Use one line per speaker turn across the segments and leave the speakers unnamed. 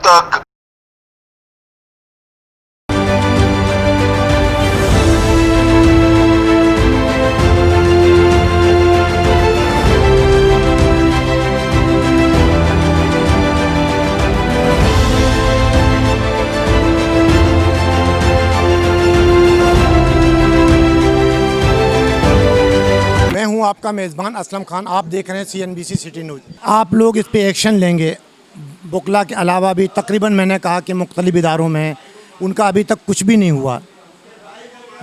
तक
मैं हूं आपका मेज़बान असलम खान। आप देख रहे हैं CNBC सिटी न्यूज़। आप लोग इस पे एक्शन लेंगे। बुकला के अलावा भी तकरीबन मैंने कहा कि मुख्तलिफ इदारों में उनका अभी तक कुछ भी नहीं हुआ,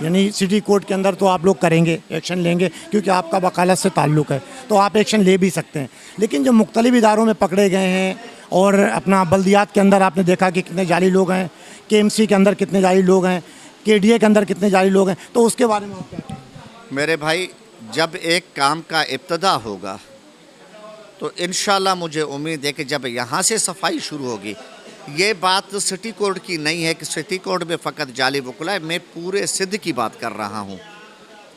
यानी सिटी कोर्ट के अंदर तो आप लोग करेंगे, एक्शन लेंगे, क्योंकि आपका वकालत से ताल्लुक़ है तो आप एक्शन ले भी सकते हैं। लेकिन जो मुख्तलिफ इदारों में पकड़े गए हैं और अपना बल्दियात के अंदर आपने देखा कि कितने जाली लोग हैं, KMC के अंदर कितने जाली लोग हैं, KDA के अंदर कितने जाली लोग हैं, तो उसके बारे में आप क्या कहेंगे?
मेरे भाई, जब एक काम का इब्तदा होगा तो इंशाल्लाह मुझे उम्मीद है कि जब यहाँ से सफाई शुरू होगी, ये बात सिटी कोर्ट की नहीं है कि सिटी कोर्ट में फ़कत जाली वकुला है। मैं पूरे सिंध की बात कर रहा हूँ।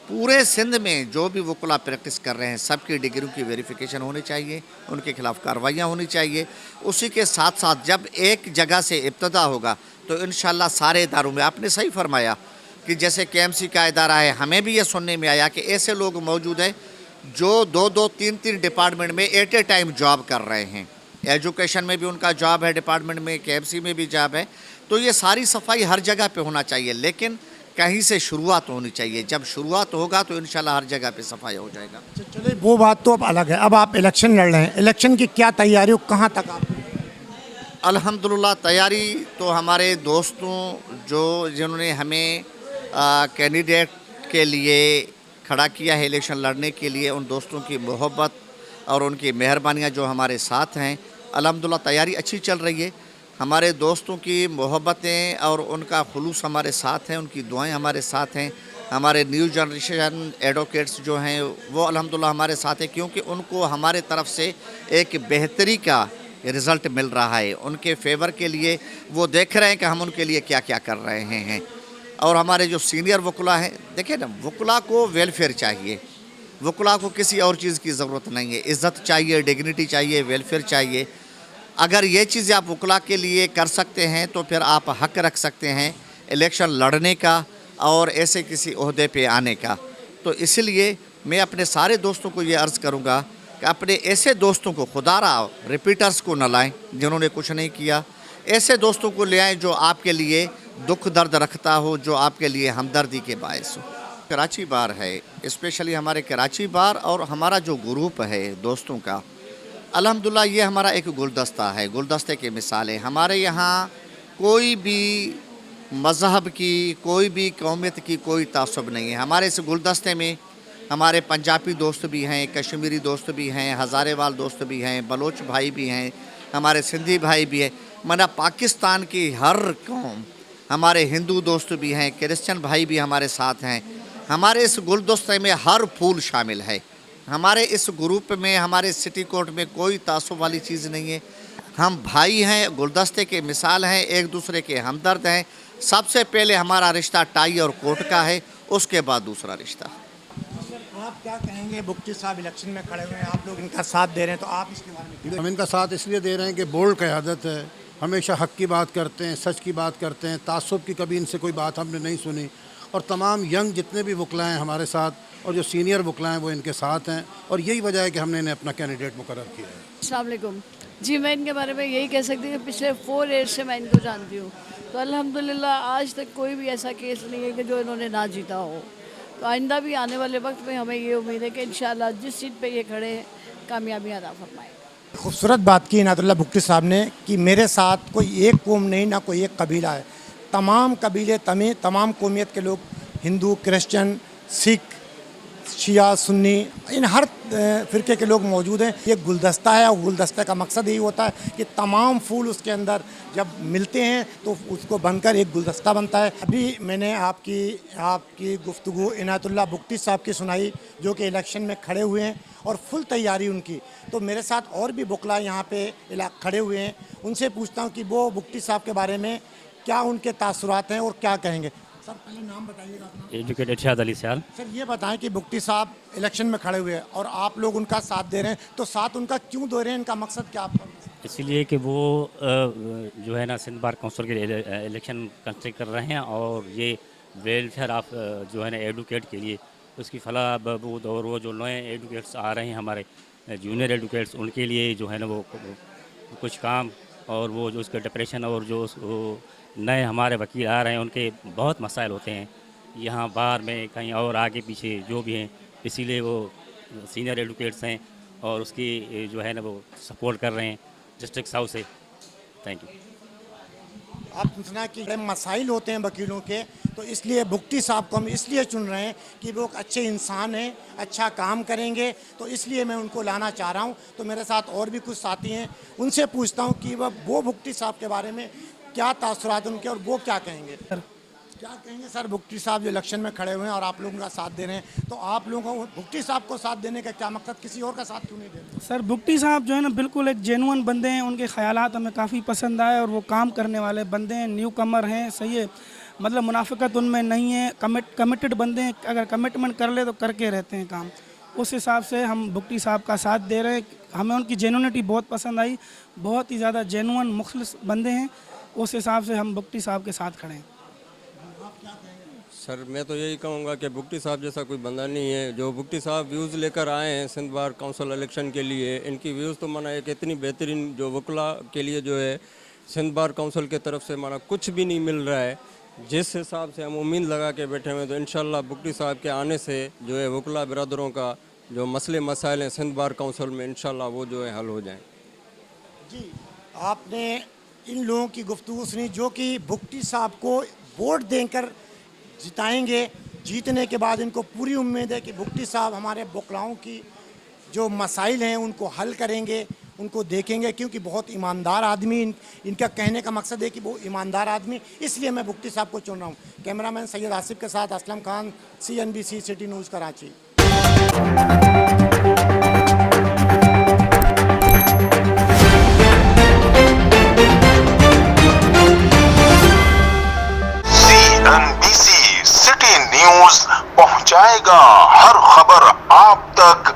पूरे सिंध में जो भी वकुला प्रैक्टिस कर रहे हैं सबकी डिग्रियों की वेरिफिकेशन होनी चाहिए, उनके खिलाफ़ कार्रवाइयाँ होनी चाहिए। उसी के साथ साथ जब एक जगह से इब्तदा होगा तो इंशाल्लाह सारे इदारों में, आपने सही फरमाया कि जैसे KMC का इदारा है, हमें भी ये सुनने में आया कि ऐसे लोग मौजूद हैं जो 2-2, 3-3 डिपार्टमेंट में एट ए टाइम जॉब कर रहे हैं। एजुकेशन में भी उनका जॉब है, डिपार्टमेंट में, KMC में भी जॉब है। तो ये सारी सफाई हर जगह पे होना चाहिए, लेकिन कहीं से शुरुआत होनी चाहिए। जब शुरुआत होगा तो इंशाल्लाह हर जगह पे सफाई हो जाएगा।
चलिए, वो बात तो अब अलग है। अब आप इलेक्शन लड़ रहे हैं, इलेक्शन की क्या तैयारी हो, कहाँ तक आप?
अल्हम्दुलिल्लाह तैयारी तो हमारे दोस्तों जिन्होंने हमें कैंडिडेट के लिए खड़ा किया है इलेक्शन लड़ने के लिए, उन दोस्तों की मोहब्बत और उनकी मेहरबानियाँ जो हमारे साथ हैं, अल्हम्दुलिल्लाह तैयारी अच्छी चल रही है। हमारे दोस्तों की मोहब्बतें और उनका खुलूस हमारे साथ हैं, उनकी दुआएं हमारे साथ हैं। हमारे न्यू जनरेशन एडवोकेट्स जो हैं वो अल्हम्दुलिल्लाह हमारे साथ हैं, क्योंकि उनको हमारे तरफ से एक बेहतरी का रिज़ल्ट मिल रहा है। उनके फेवर के लिए वो देख रहे हैं कि हम उनके लिए क्या क्या कर रहे हैं। और हमारे जो सीनियर वकुला हैं, देखिए ना, वकुला को वेलफेयर चाहिए, वकुला को किसी और चीज़ की ज़रूरत नहीं है। इज़्ज़त चाहिए, डिग्निटी चाहिए, वेलफेयर चाहिए। अगर ये चीज़ें आप वकुला के लिए कर सकते हैं तो फिर आप हक़ रख सकते हैं इलेक्शन लड़ने का और ऐसे किसी ओहदे पे आने का। तो इसलिए मैं अपने सारे दोस्तों को ये अर्ज़ करूँगा कि अपने ऐसे दोस्तों को, खुदारा रिपीटर्स को न लाएं जिन्होंने कुछ नहीं किया। ऐसे दोस्तों को ले आएँ जो आपके लिए दुख दर्द रखता हो, जो आपके लिए हमदर्दी के बायस हो। कराची बार है, स्पेशली हमारे कराची बार और हमारा जो ग्रुप है दोस्तों का, अल्हम्दुलिल्लाह ये हमारा एक गुलदस्ता है, गुलदस्ते की मिसाल है। हमारे यहाँ कोई भी मज़हब की, कोई भी कौमियत की कोई तासुब नहीं है। हमारे इस गुलदस्ते में हमारे पंजाबी दोस्त भी हैं, कश्मीरी दोस्त भी हैं, हज़ारेवाल दोस्त भी हैं, बलोच भाई भी हैं, हमारे सिंधी भाई भी हैं। मतलब पाकिस्तान की हर कौम, हमारे हिंदू दोस्त भी हैं, क्रिश्चियन भाई भी हमारे साथ हैं। हमारे इस गुलदस्ते में हर फूल शामिल है। हमारे इस ग्रुप में, हमारे सिटी कोर्ट में कोई तासुब वाली चीज़ नहीं है। हम भाई हैं, गुलदस्ते के मिसाल हैं, एक दूसरे के हमदर्द हैं। सबसे पहले हमारा रिश्ता टाई और कोट का है, उसके बाद दूसरा रिश्ता।
आप क्या कहेंगे? बुक्टी साहब इलेक्शन में खड़े हुए हैं, आप लोग इनका साथ दे रहे हैं, तो आप इसके बारे में?
हम इनका साथ इसलिए दे रहे हैं कि बोल्ड क़यादत है, हमेशा हक़ की बात करते हैं, सच की बात करते हैं, तासुब की कभी इनसे कोई बात हमने नहीं सुनी। और तमाम यंग जितने भी वकला हैं हमारे साथ और जो सीनियर वकला हैं वो इनके साथ हैं, और यही वजह है कि हमने इन्हें अपना कैंडिडेट मुकर्रर किया है।
अस्सलाम वालेकुम जी। मैं इनके बारे में यही कह सकती हूँ कि पिछले 4 ईयर्स से मैं इनको जानती हूँ, तो अल्हम्दुलिल्लाह आज तक कोई भी ऐसा केस नहीं है कि जो इन्होंने ना जीता हो। तो आइंदा भी आने वाले वक्त में हमें ये उम्मीद है कि इंशाल्लाह जिस सीट पे ये खड़े हैं कामयाबी अता फरमाएंगे।
खूबसूरत बात की इनायतुल्लाह बुक्टी साहब ने कि मेरे साथ कोई एक कौम नहीं, ना कोई एक कबीला है, तमाम कबीले, तमाम कौमियत के लोग, हिंदू, क्रिश्चियन, सिख, शिया, सुन्नी, इन हर फ़िरके के लोग मौजूद हैं। ये गुलदस्ता है और गुलदस्ते का मकसद यही होता है कि तमाम फूल उसके अंदर जब मिलते हैं तो उसको बनकर एक गुलदस्ता बनता है। अभी मैंने आपकी गुफ्तगू इनायतुल्लाह बुक्टी साहब की सुनाई, जो कि इलेक्शन में खड़े हुए हैं और फुल तैयारी उनकी। तो मेरे साथ और भी बुकला यहाँ पे खड़े हुए हैं, उनसे पूछता हूँ कि वो बुक्टी साहब के बारे में क्या उनके तासुरात हैं और क्या कहेंगे। सर पहले नाम बताइएगा अपना।
एजुकेटेड इरशाद अली सयाल।
सर ये बताएं कि बुक्टी साहब इलेक्शन में खड़े हुए हैं और आप लोग उनका साथ दे रहे हैं, तो साथ उनका क्यों दे रहे हैं, इनका मकसद क्या आपका?
इसलिए कि वो जो है ना सिंध बार काउंसिल के इलेक्शन कंडक्ट कर रहे हैं और ये वेलफेयर ऑफ जो है ना एडवोकेट के लिए उसकी फलाह बहबूद और वो जो नए एडवोकेट्स आ रहे हैं हमारे जूनियर एडवोकेट्स उनके लिए जो है ना वो कुछ काम और वो जो उसका डिप्रेशन और जो वो नए हमारे वकील आ रहे हैं उनके बहुत मसाइल होते हैं यहाँ बाहर में कहीं और आगे पीछे जो भी हैं, इसीलिए वो सीनियर एडवोकेट्स हैं और उसकी जो है ना वो सपोर्ट कर रहे हैं डिस्ट्रिक्ट साउथ से। Thank you.
आप सुना कि बड़े मसाइल होते हैं वकीलों के, तो इसलिए भुक्टी साहब को हम इसलिए चुन रहे हैं कि वो एक अच्छे इंसान हैं, अच्छा काम करेंगे, तो इसलिए मैं उनको लाना चाह रहा हूं। तो मेरे साथ और भी कुछ साथी हैं, उनसे पूछता हूं कि वो भुक्टी साहब के बारे में क्या तासुरात उनके और वो क्या कहेंगे। क्या कहेंगे सर, भुक्टी साहब जो इलेक्शन में खड़े हुए हैं और आप लोगों का साथ दे रहे हैं, तो आप लोगों को भुक्टी साहब को साथ देने का क्या मकसद, किसी और का साथ क्यों नहीं दे रहे?
सर भुक्टी साहब जो है ना बिल्कुल एक जेनुअन बंदे हैं, उनके ख्यालात हमें काफ़ी पसंद आए और वो काम करने वाले बंदे हैं, न्यू कमर हैं, सही है, मतलब मुनाफिकत उनमें नहीं है, कमिटेड बंदे हैं, अगर कमिटमेंट कर ले तो करके रहते हैं काम। उस हिसाब से हम भुक्टी साहब का साथ दे रहे हैं। हमें उनकी जेनुइनिटी बहुत पसंद आई, बहुत ही ज़्यादा जेनुअन मुखलिस बंदे हैं, उस हिसाब से हम भुक्टी साहब के साथ खड़े हैं।
सर मैं तो यही कहूँगा कि भुक्टी साहब जैसा कोई बंदा नहीं है। जो भुक्टी साहब व्यूज़ लेकर आए हैं सिंध बार काउंसिल इलेक्शन के लिए, इनकी व्यूज़ तो माना एक इतनी बेहतरीन जो वकला के लिए जो है सिंध बार काउंसिल की तरफ से माना कुछ भी नहीं मिल रहा है। जिस हिसाब से हम उम्मीद लगा के बैठे हुए हैं, तो इंशाल्लाह भुक्टी साहब के आने से जो है वकला बिरादरों का जो मसले मसाइल हैं सिंध बार काउंसिल में इंशाल्लाह वो जो है हल हो जाएँ।
जी, आपने इन लोगों की गुफ्तगू सुनी जो कि भुक्टी साहब को वोट देकर जिताएंगे। जीतने के बाद इनको पूरी उम्मीद है कि भुक्टी साहब हमारे वकलाओं की जो मसाइल हैं उनको हल करेंगे, उनको देखेंगे, क्योंकि बहुत ईमानदार आदमी इनका कहने का मकसद है कि वो ईमानदार आदमी, इसलिए मैं भुक्टी साहब को चुन रहा हूँ। कैमरामैन सैयद आसिफ के साथ Aslam Khan, CNBC city news Karachi.
CNBC city news पहुंचाएगा हर खबर आप तक।